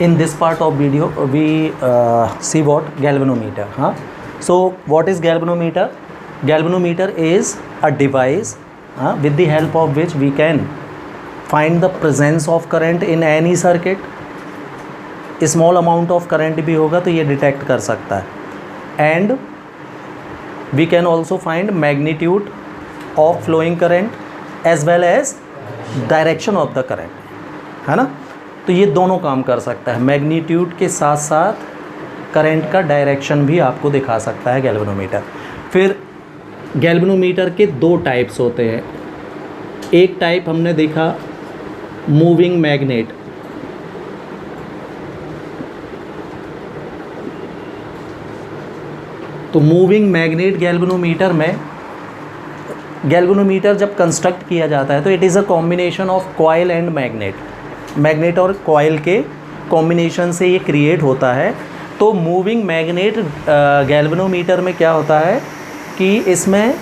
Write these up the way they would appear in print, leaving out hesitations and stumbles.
In this part of video we see what galvanometer. So what is galvanometer? Galvanometer is a device with the help of which we can find the presence of current in any circuit. Small amount of current भी होगा तो ये detect कर सकता है. And we can also find magnitude of flowing current as well as direction of the current, है ना. तो ये दोनों काम कर सकता है. मैग्नीट्यूड के साथ साथ करंट का डायरेक्शन भी आपको दिखा सकता है गैल्वेनोमीटर. फिर गैल्वेनोमीटर के दो टाइप्स होते हैं. एक टाइप हमने देखा मूविंग मैग्नेट. तो मूविंग मैग्नेट गैल्वेनोमीटर में, गैल्वेनोमीटर जब कंस्ट्रक्ट किया जाता है तो it is a combination of coil and magnet. Magnet और कॉइल के कॉम्बिनेशन से ये क्रिएट होता है. तो मूविंग मैग्नेट गैल्वेनोमीटर में क्या होता है कि इसमें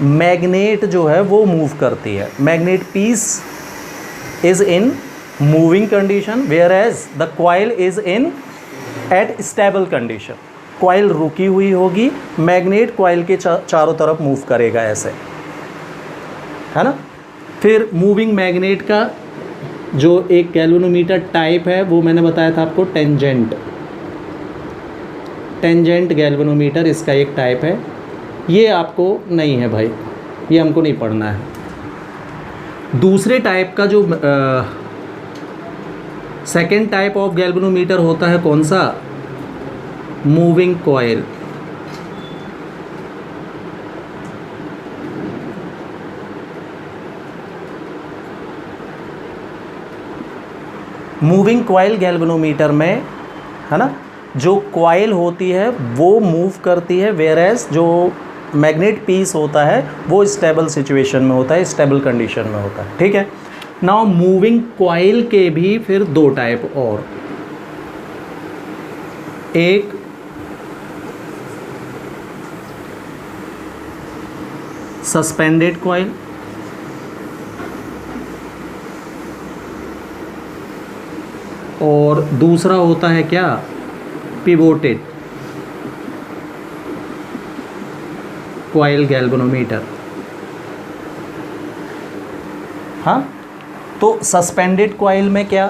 मैग्नेट जो है वो मूव करती है. Magnet piece is in moving condition where as the coil is in at stable condition. Coil रुकी हुई होगी, मैग्नेट कॉइल के चारों तरफ मूव करेगा ऐसे, है ना. फिर मूविंग मैग्नेट का जो एक गैल्वेनोमीटर टाइप है वो मैंने बताया था आपको टेंजेंट. टेंजेंट गैल्वेनोमीटर इसका एक टाइप है. ये आपको नहीं है भाई, ये हमको नहीं पढ़ना है. दूसरे टाइप का जो सेकेंड टाइप ऑफ गैल्वेनोमीटर होता है कौन सा? Moving coil. Moving coil galvanometer में, है ना, जो कॉइल होती है वो मूव करती है, वेयर एज जो मैग्नेट पीस होता है वो स्टेबल सिचुएशन में होता है, स्टेबल कंडीशन में होता है. ठीक है. नाउ मूविंग कॉइल के भी फिर दो टाइप और. एक सस्पेंडेड कॉइल और दूसरा होता है क्या? Pivoted coil galvanometer. हाँ, तो सस्पेंडेड कॉइल में क्या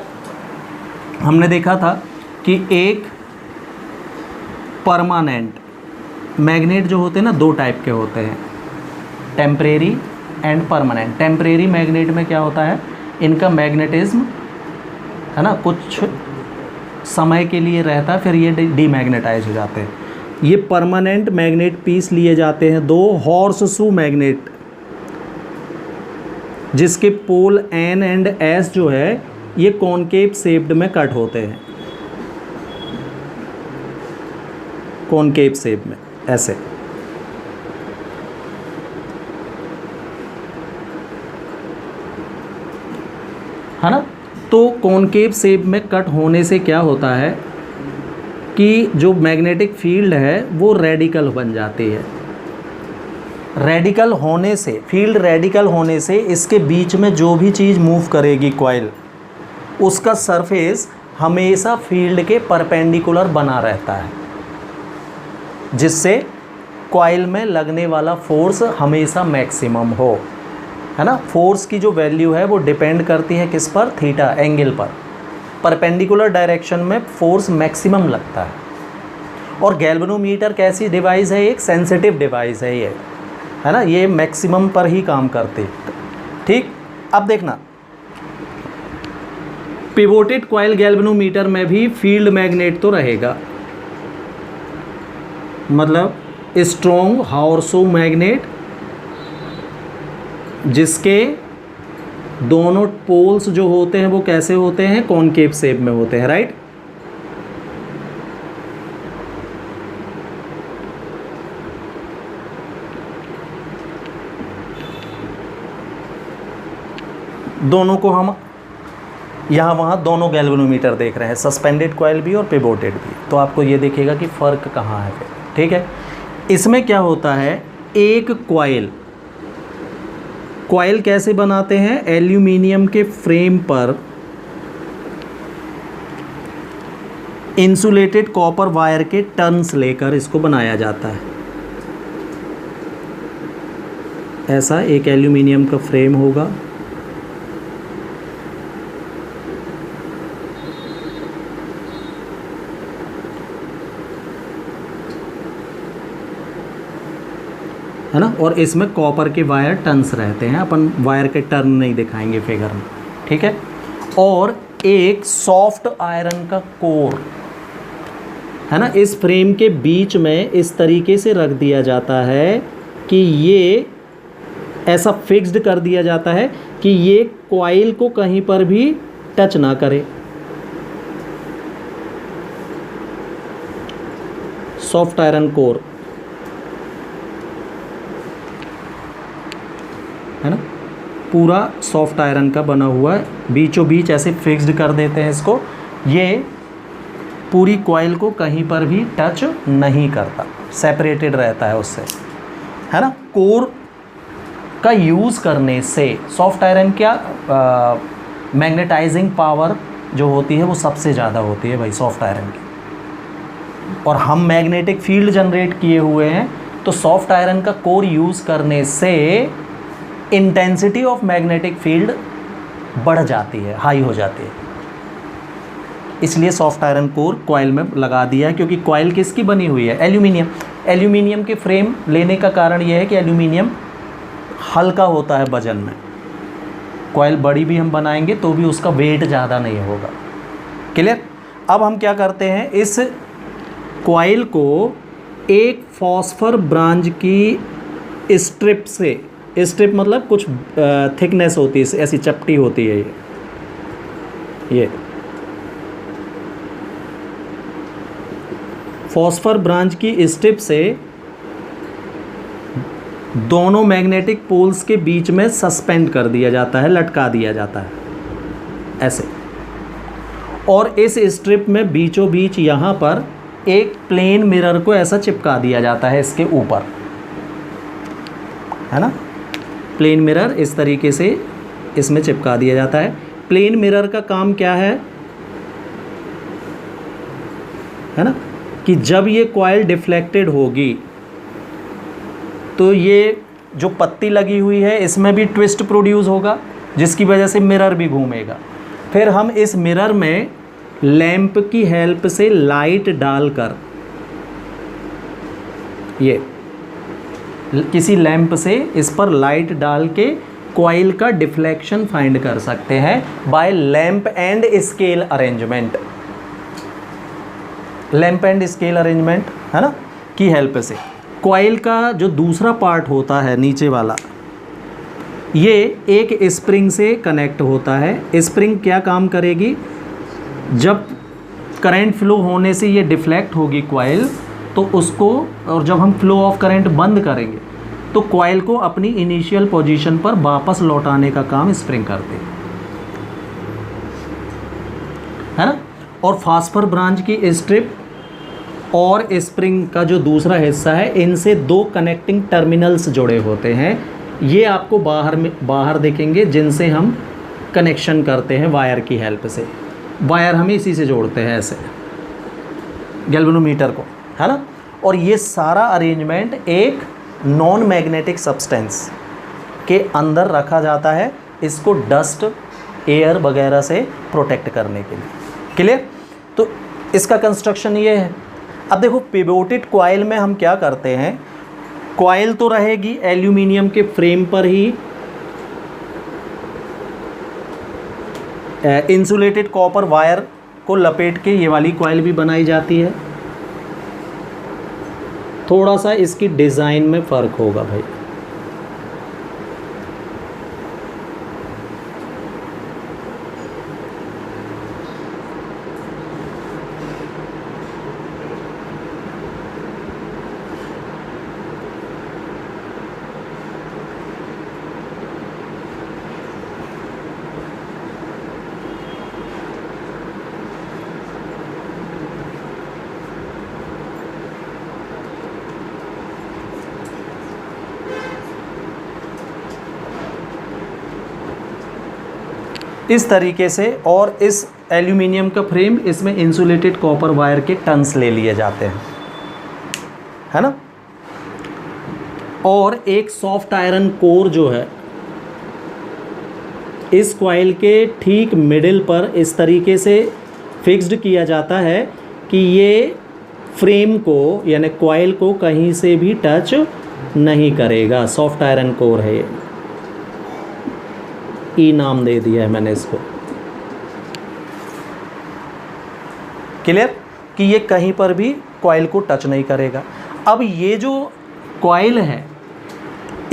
हमने देखा था कि एक परमानेंट मैग्नेट जो होते हैं ना, दो टाइप के होते हैं, temporary and permanent. Temporary magnet में क्या होता है, इनका मैग्नेटिज्म, है ना, कुछ समय के लिए रहता है, फिर ये डीमैग्नेटाइज हो जाते हैं. ये परमानेंट मैग्नेट पीस लिए जाते हैं दो हॉर्स शू मैग्नेट, जिसके पोल एन एंड एस जो है ये कॉनकेव शेप्ड में कट होते हैं, कॉनकेव शेप में ऐसे, है ना. तो कॉनकेव शेप में कट होने से क्या होता है कि जो मैग्नेटिक फील्ड है वो रेडिकल बन जाती है. रेडिकल होने से, फील्ड रेडिकल होने से इसके बीच में जो भी चीज़ मूव करेगी कॉइल, उसका सरफेस हमेशा फील्ड के परपेंडिकुलर बना रहता है, जिससे कॉइल में लगने वाला फोर्स हमेशा मैक्सिमम हो, है ना. फोर्स की जो वैल्यू है वो डिपेंड करती है किस पर? थीटा एंगल पर. परपेंडिकुलर डायरेक्शन में फोर्स मैक्सिमम लगता है. और गैल्वेनोमीटर कैसी डिवाइस है? एक सेंसिटिव डिवाइस है ये, है ना. ये मैक्सिमम पर ही काम करती. ठीक. अब देखना, पिवोटेड कॉइल गैल्वेनोमीटर में भी फील्ड मैग्नेट तो रहेगा, मतलब स्ट्रॉन्ग हॉर्सो मैग्नेट, जिसके दोनों पोल्स जो होते हैं वो कैसे होते हैं? कॉनकेव शेप में होते हैं, राइट. दोनों को हम यहाँ वहाँ दोनों गैल्वेनोमीटर देख रहे हैं, सस्पेंडेड कॉइल भी और पिवोटेड भी. तो आपको ये देखिएगा कि फ़र्क कहाँ है फिर. ठीक है. इसमें क्या होता है, एक कॉइल कैसे बनाते हैं? एल्यूमिनियम के फ्रेम पर इंसुलेटेड कॉपर वायर के टर्न्स लेकर इसको बनाया जाता है। ऐसा एक एल्यूमिनियम का फ्रेम होगा, है ना, और इसमें कॉपर के वायर टर्न्स रहते हैं। अपन वायर के टर्न नहीं दिखाएंगे फिगर में, ठीक है। और एक सॉफ्ट आयरन का कोर, है ना, इस फ्रेम के बीच में इस तरीके से रख दिया जाता है कि ये ऐसा फिक्स्ड कर दिया जाता है कि ये कॉइल को कहीं पर भी टच ना करे। सॉफ्ट आयरन कोर, है ना, पूरा सॉफ्ट आयरन का बना हुआ है, बीचों बीच ऐसे फिक्स्ड कर देते हैं इसको। ये पूरी कॉइल को कहीं पर भी टच नहीं करता, सेपरेटेड रहता है उससे, है ना। कोर का यूज़ करने से सॉफ्ट आयरन क्या मैग्नेटाइजिंग पावर जो होती है वो सबसे ज़्यादा होती है भाई सॉफ्ट आयरन की, और हम मैग्नेटिक फील्ड जनरेट किए हुए हैं। तो सॉफ्ट आयरन का कोर यूज़ करने से इंटेंसिटी ऑफ मैग्नेटिक फील्ड बढ़ जाती है, हाई हो जाती है। इसलिए सॉफ्ट आयरन कोर कॉइल में लगा दिया है, क्योंकि कॉइल किसकी बनी हुई है? एल्यूमिनियम। एल्यूमिनियम के फ्रेम लेने का कारण यह है कि एल्यूमिनियम हल्का होता है वजन में। कॉइल बड़ी भी हम बनाएंगे तो भी उसका वेट ज़्यादा नहीं होगा। क्लियर? अब हम क्या करते हैं, इस कॉइल को एक फॉस्फर ब्रांच की स्ट्रिप से, स्ट्रिप मतलब कुछ थिकनेस होती है, ऐसी चपटी होती है ये फॉस्फर ब्रांच की स्ट्रिप से दोनों मैग्नेटिक पोल्स के बीच में सस्पेंड कर दिया जाता है, लटका दिया जाता है ऐसे। और इस स्ट्रिप में बीचों बीच यहाँ पर एक प्लेन मिरर को ऐसा चिपका दिया जाता है इसके ऊपर, है ना। प्लेन मिरर इस तरीके से इसमें चिपका दिया जाता है। प्लेन मिरर का काम क्या है ना, कि जब ये कॉइल डिफ्लेक्टेड होगी तो ये जो पत्ती लगी हुई है इसमें भी ट्विस्ट प्रोड्यूस होगा, जिसकी वजह से मिरर भी घूमेगा। फिर हम इस मिरर में लैंप की हेल्प से लाइट डालकर, ये किसी लैंप से इस पर लाइट डाल के कॉइल का डिफ्लेक्शन फाइंड कर सकते हैं by lamp and scale arrangement. Lamp and scale arrangement, है ना, की हेल्प से कॉइल का जो दूसरा पार्ट होता है नीचे वाला, ये एक स्प्रिंग से कनेक्ट होता है। स्प्रिंग क्या काम करेगी, जब करंट फ्लो होने से ये डिफ्लेक्ट होगी कॉइल, तो उसको, और जब हम फ्लो ऑफ करंट बंद करेंगे तो कॉइल को अपनी इनिशियल पोजीशन पर वापस लौटाने का काम स्प्रिंग करते हैं, है ना। और फास्फर ब्रांच की स्ट्रिप और स्प्रिंग का जो दूसरा हिस्सा है, इनसे दो कनेक्टिंग टर्मिनल्स जुड़े होते हैं। ये आपको बाहर दिखेंगे, जिनसे हम कनेक्शन करते हैं वायर की हेल्प से। वायर हम इसी से जोड़ते हैं ऐसे गैल्वेनोमीटर को, है ना। और ये सारा अरेंजमेंट एक नॉन मैग्नेटिक सब्सटेंस के अंदर रखा जाता है, इसको डस्ट, एयर वगैरह से प्रोटेक्ट करने के लिए। क्लियर? तो इसका कंस्ट्रक्शन ये है। अब देखो, पिवोटेड कॉइल में हम क्या करते हैं, कॉइल तो रहेगी एल्यूमिनियम के फ्रेम पर ही, इंसुलेटेड कॉपर वायर को लपेट के ये वाली कॉइल भी बनाई जाती है। थोड़ा सा इसकी डिज़ाइन में फ़र्क होगा भाई। इस तरीके से, और इस एल्यूमिनियम का फ्रेम, इसमें इंसुलेटेड कॉपर वायर के टन्स ले लिए जाते हैं, है ना। और एक सॉफ्ट आयरन कोर जो है इस कॉइल के ठीक मिडिल पर इस तरीके से फिक्स्ड किया जाता है कि ये फ्रेम को यानी कॉइल को कहीं से भी टच नहीं करेगा। सॉफ्ट आयरन कोर है ये, ई नाम दे दिया है मैंने इसको। क्लियर कि ये कहीं पर भी कॉइल को टच नहीं करेगा। अब ये जो कॉइल है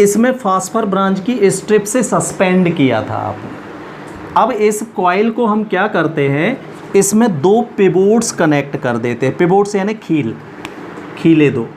इसमें फास्फर ब्रांच की स्ट्रिप से सस्पेंड किया था आपने। अब इस कॉइल को हम क्या करते हैं, इसमें दो पिवोट्स कनेक्ट कर देते हैं। पिवोट्स यानी खीले दो।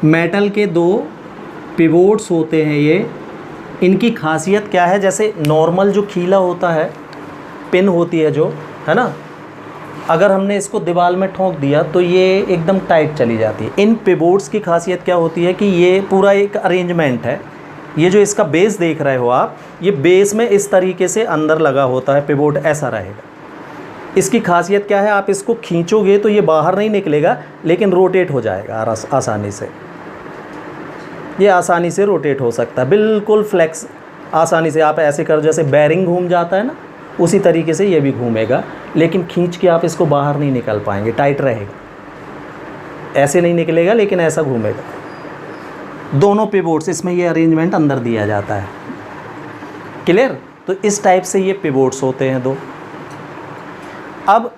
मेटल के दो पिवोट्स होते हैं ये। इनकी खासियत क्या है, जैसे नॉर्मल जो खीला होता है, पिन होती है जो, है ना, अगर हमने इसको दीवार में ठोक दिया तो ये एकदम टाइट चली जाती है। इन पिवोट्स की खासियत क्या होती है कि ये पूरा एक अरेंजमेंट है। ये जो इसका बेस देख रहे हो आप, ये बेस में इस तरीके से अंदर लगा होता है पिवोट, ऐसा रहेगा। इसकी खासियत क्या है, आप इसको खींचोगे तो ये बाहर नहीं निकलेगा लेकिन रोटेट हो जाएगा आसानी से। ये आसानी से रोटेट हो सकता है, बिल्कुल फ्लेक्स आसानी से। आप ऐसे कर, जैसे बैरिंग घूम जाता है ना, उसी तरीके से ये भी घूमेगा, लेकिन खींच के आप इसको बाहर नहीं निकल पाएंगे, टाइट रहेगा। ऐसे नहीं निकलेगा लेकिन ऐसा घूमेगा। दोनों पिवोट्स, इसमें ये अरेंजमेंट अंदर दिया जाता है। क्लियर। तो इस टाइप से ये पिवोट्स होते हैं दो। अब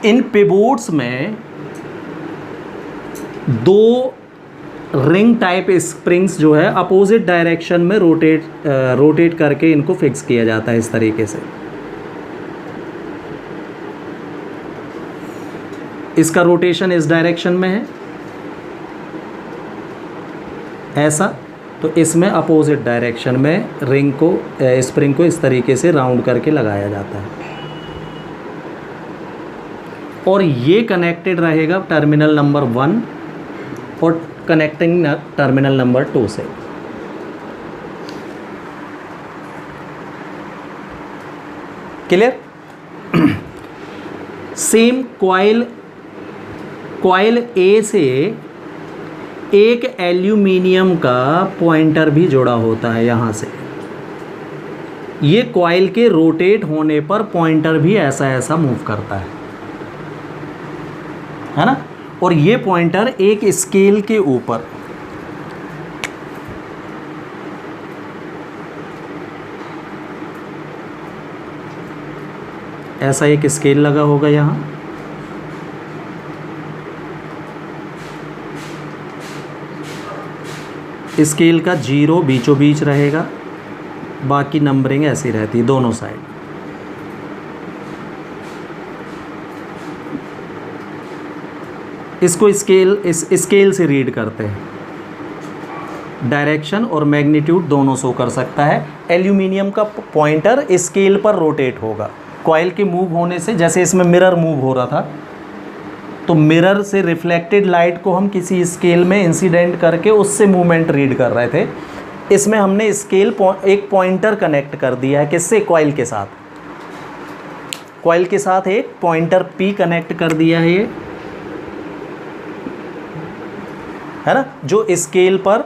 इन पिवोट्स में दो रिंग टाइप स्प्रिंग्स जो है अपोजिट डायरेक्शन में रोटेट करके इनको फिक्स किया जाता है इस तरीके से। इसका रोटेशन इस डायरेक्शन में है ऐसा, तो इसमें अपोजिट डायरेक्शन में रिंग को, स्प्रिंग को इस तरीके से राउंड करके लगाया जाता है। और ये कनेक्टेड रहेगा टर्मिनल नंबर 1 और कनेक्टिंग टर्मिनल नंबर 2 से। क्लियर। सेम कॉइल ए से एक एल्यूमिनियम का पॉइंटर भी जुड़ा होता है यहाँ से। ये कॉइल के रोटेट होने पर पॉइंटर भी ऐसा ऐसा मूव करता है ना। और ये पॉइंटर एक स्केल के ऊपर ऐसा एक स्केल लगा होगा यहाँ। स्केल का 0 बीचों बीच रहेगा, बाकी नंबरिंग ऐसी रहती है दोनों साइड। इसको इस स्केल से रीड करते हैं। डायरेक्शन और मैग्नीट्यूड दोनों शो कर सकता है। एल्यूमिनियम का पॉइंटर स्केल पर रोटेट होगा। कॉइल के मूव होने से, जैसे इसमें मिरर मूव हो रहा था, तो मिरर से रिफ्लेक्टेड लाइट को हम किसी स्केल में इंसिडेंट करके उससे मूवमेंट रीड कर रहे थे। इसमें हमने स्केल एक पॉइंटर कनेक्ट कर दिया है, किससे, कॉइल के साथ। कॉइल के साथ एक पॉइंटर P कनेक्ट कर दिया है, ये है ना, जो स्केल पर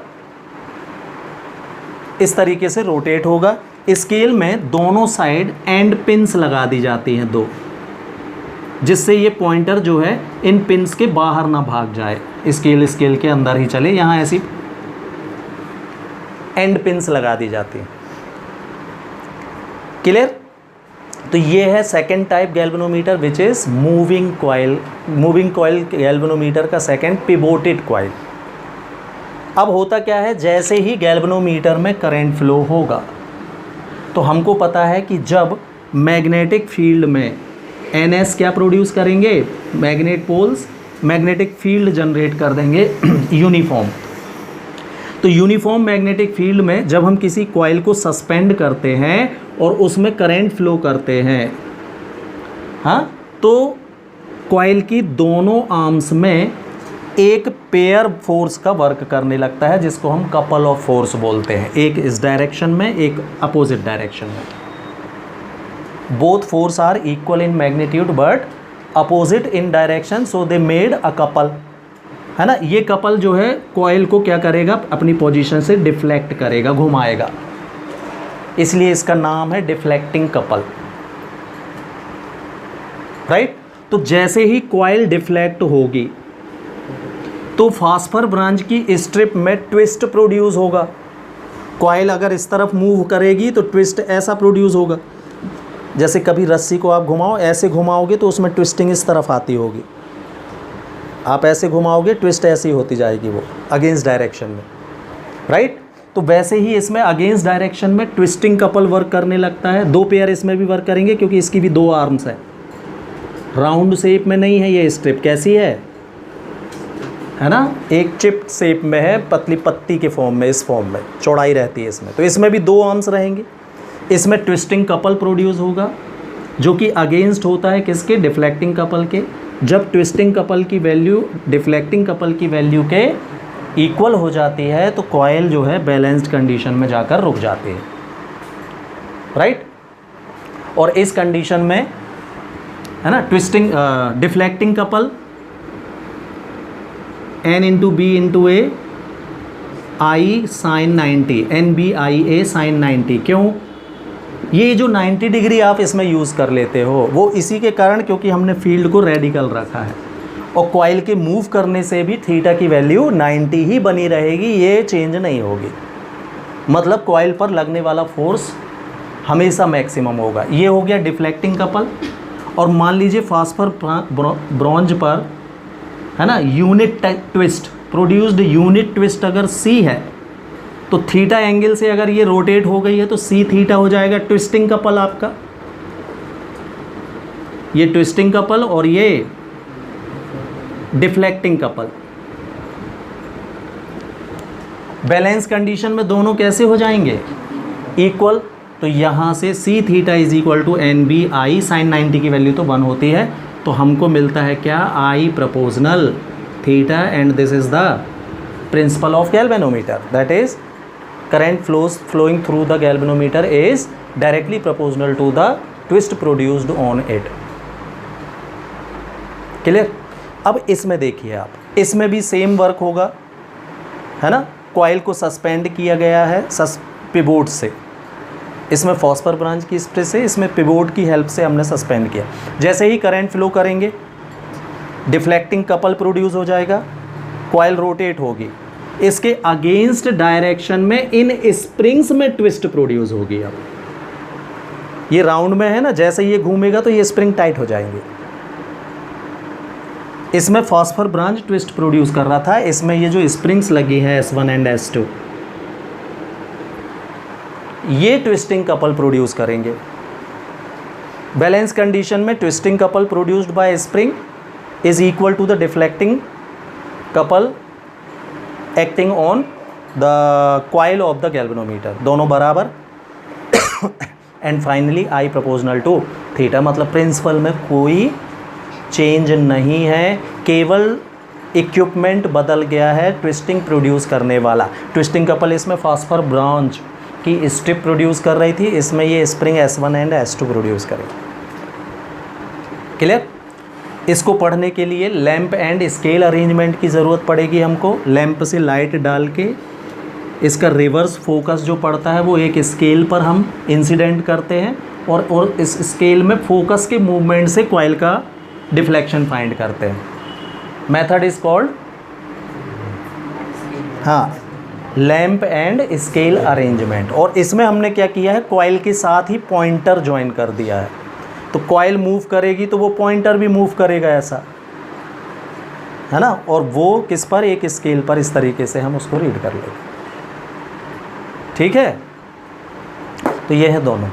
इस तरीके से रोटेट होगा। स्केल में दोनों साइड एंड पिन्स लगा दी जाती हैं 2, जिससे ये पॉइंटर जो है इन पिन्स के बाहर ना भाग जाए, स्केल के अंदर ही चले। यहाँ ऐसी एंड पिन्स लगा दी जाती हैं। क्लियर। तो ये है second type galvanometer which is moving coil galvanometer का सेकंड, पिवोटेड कॉइल। अब होता क्या है, जैसे ही गैल्वेनोमीटर में करंट फ्लो होगा, तो हमको पता है कि जब मैग्नेटिक फील्ड में NS क्या प्रोड्यूस करेंगे, magnet poles magnetic field generate कर देंगे यूनिफॉर्म। तो यूनिफॉर्म मैग्नेटिक फील्ड में जब हम किसी कॉइल को सस्पेंड करते हैं और उसमें करंट फ्लो करते हैं, हाँ, तो कॉइल की दोनों आर्म्स में एक पेयर फोर्स का वर्क करने लगता है, जिसको हम कपल ऑफ फोर्स बोलते हैं। एक इस डायरेक्शन में, एक अपोजिट डायरेक्शन में। Both force are equal in magnitude but opposite in direction, so they made a couple, है ना। ये कपल जो है कॉइल को क्या करेगा, अपनी पोजीशन से डिफ्लेक्ट करेगा, घुमाएगा, इसलिए इसका नाम है डिफ्लेक्टिंग कपल, राइट। तो जैसे ही कॉइल डिफ्लेक्ट होगी तो फास्फर ब्रांच की स्ट्रिप में ट्विस्ट प्रोड्यूस होगा। कॉइल अगर इस तरफ मूव करेगी तो ट्विस्ट ऐसा प्रोड्यूस होगा, जैसे कभी रस्सी को आप घुमाओ, ऐसे घुमाओगे तो उसमें ट्विस्टिंग इस तरफ आती होगी, आप ऐसे घुमाओगे ट्विस्ट ऐसी होती जाएगी, वो अगेंस्ट डायरेक्शन में, राइट। तो वैसे ही इसमें अगेंस्ट डायरेक्शन में ट्विस्टिंग कपल वर्क करने लगता है। दो पेयर इसमें भी वर्क करेंगे क्योंकि इसकी भी दो आर्म्स है, राउंड शेप में नहीं है ये स्ट्रिप, कैसी है ना, एक चिप शेप में है, पतली पत्ती के फॉर्म में, इस फॉर्म में चौड़ाई रहती है इसमें। तो इसमें भी दो आर्म्स रहेंगे, इसमें ट्विस्टिंग कपल प्रोड्यूस होगा जो कि अगेंस्ट होता है किसके, डिफ्लेक्टिंग कपल के। जब ट्विस्टिंग कपल की वैल्यू डिफ्लेक्टिंग कपल की वैल्यू के इक्वल हो जाती है तो कॉइल जो है बैलेंस्ड कंडीशन में जाकर रुक जाती है, राइट। और इस कंडीशन में, है ना, twisting deflecting couple N into B into A I sine 90, NBIA sine 90। क्यों, ये जो 90 डिग्री आप इसमें यूज़ कर लेते हो वो इसी के कारण, क्योंकि हमने फील्ड को रेडिकल रखा है और कॉइल के मूव करने से भी थीटा की वैल्यू 90 ही बनी रहेगी, ये चेंज नहीं होगी। मतलब कॉइल पर लगने वाला फोर्स हमेशा मैक्सिमम होगा। ये हो गया डिफ्लेक्टिंग कपल। और मान लीजिए फास्फर ब्रॉन्ज पर, है ना, unit twist produced, unit twist अगर C है तो थीटा एंगल से अगर ये रोटेट हो गई है तो C थीटा हो जाएगा ट्विस्टिंग कपल आपका, ये ट्विस्टिंग कपल और ये डिफ्लेक्टिंग कपल। बैलेंस कंडीशन में दोनों कैसे हो जाएंगे, इक्वल। तो यहाँ से C theta is equal to NBI sine 90 की वैल्यू तो 1 होती है, तो हमको मिलता है क्या, I proportional theta, and this is the principle of galvanometer, that is current flowing through the galvanometer is directly proportional to the twist produced on it. Clear. अब इसमें देखिए आप, इसमें भी सेम वर्क होगा, है ना। कॉइल को सस्पेंड किया गया है पिवोट से, इसमें फॉस्फर ब्रांच की स्प्रे से, इसमें पिवोट की हेल्प से हमने सस्पेंड किया। जैसे ही करंट फ्लो करेंगे डिफ्लेक्टिंग कपल प्रोड्यूस हो जाएगा, कॉइल रोटेट होगी, इसके अगेंस्ट डायरेक्शन में इन स्प्रिंग्स में ट्विस्ट प्रोड्यूस होगी। अब ये राउंड में है ना, जैसे ये घूमेगा तो ये स्प्रिंग टाइट हो जाएंगे। इसमें फॉस्फर ब्रांच ट्विस्ट प्रोड्यूस कर रहा था, इसमें ये जो स्प्रिंग्स लगी है S1 एंड S2 ये ट्विस्टिंग कपल प्रोड्यूस करेंगे। बैलेंस कंडीशन में twisting couple produced by spring is equal to the deflecting couple acting on the coil of the galvanometer, दोनों बराबर। And finally I proportional to theta, मतलब principle में कोई change नहीं है, केवल इक्विपमेंट बदल गया है ट्विस्टिंग प्रोड्यूस करने वाला। ट्विस्टिंग कपल इसमें फास्फर ब्रांच की स्ट्रिप प्रोड्यूस कर रही थी, इसमें ये spring S1 and S2 produce करेगी। क्लियर। इसको पढ़ने के लिए लैंप एंड स्केल अरेंजमेंट की ज़रूरत पड़ेगी हमको। लैंप से लाइट डाल के इसका रिवर्स फोकस जो पड़ता है वो एक स्केल पर हम इंसिडेंट करते हैं और इस स्केल में फोकस के मूवमेंट से कॉइल का डिफ्लेक्शन फाइंड करते हैं। मेथड इज कॉल्ड, हाँ, लैंप एंड स्केल अरेंजमेंट। और इसमें हमने क्या किया है, कॉइल के साथ ही पॉइंटर ज्वाइन कर दिया है, तो कॉइल मूव करेगी तो वो पॉइंटर भी मूव करेगा, ऐसा है ना। और वो किस पर, एक स्केल पर, इस तरीके से हम उसको रीड कर लेंगे। ठीक है, तो ये है दोनों।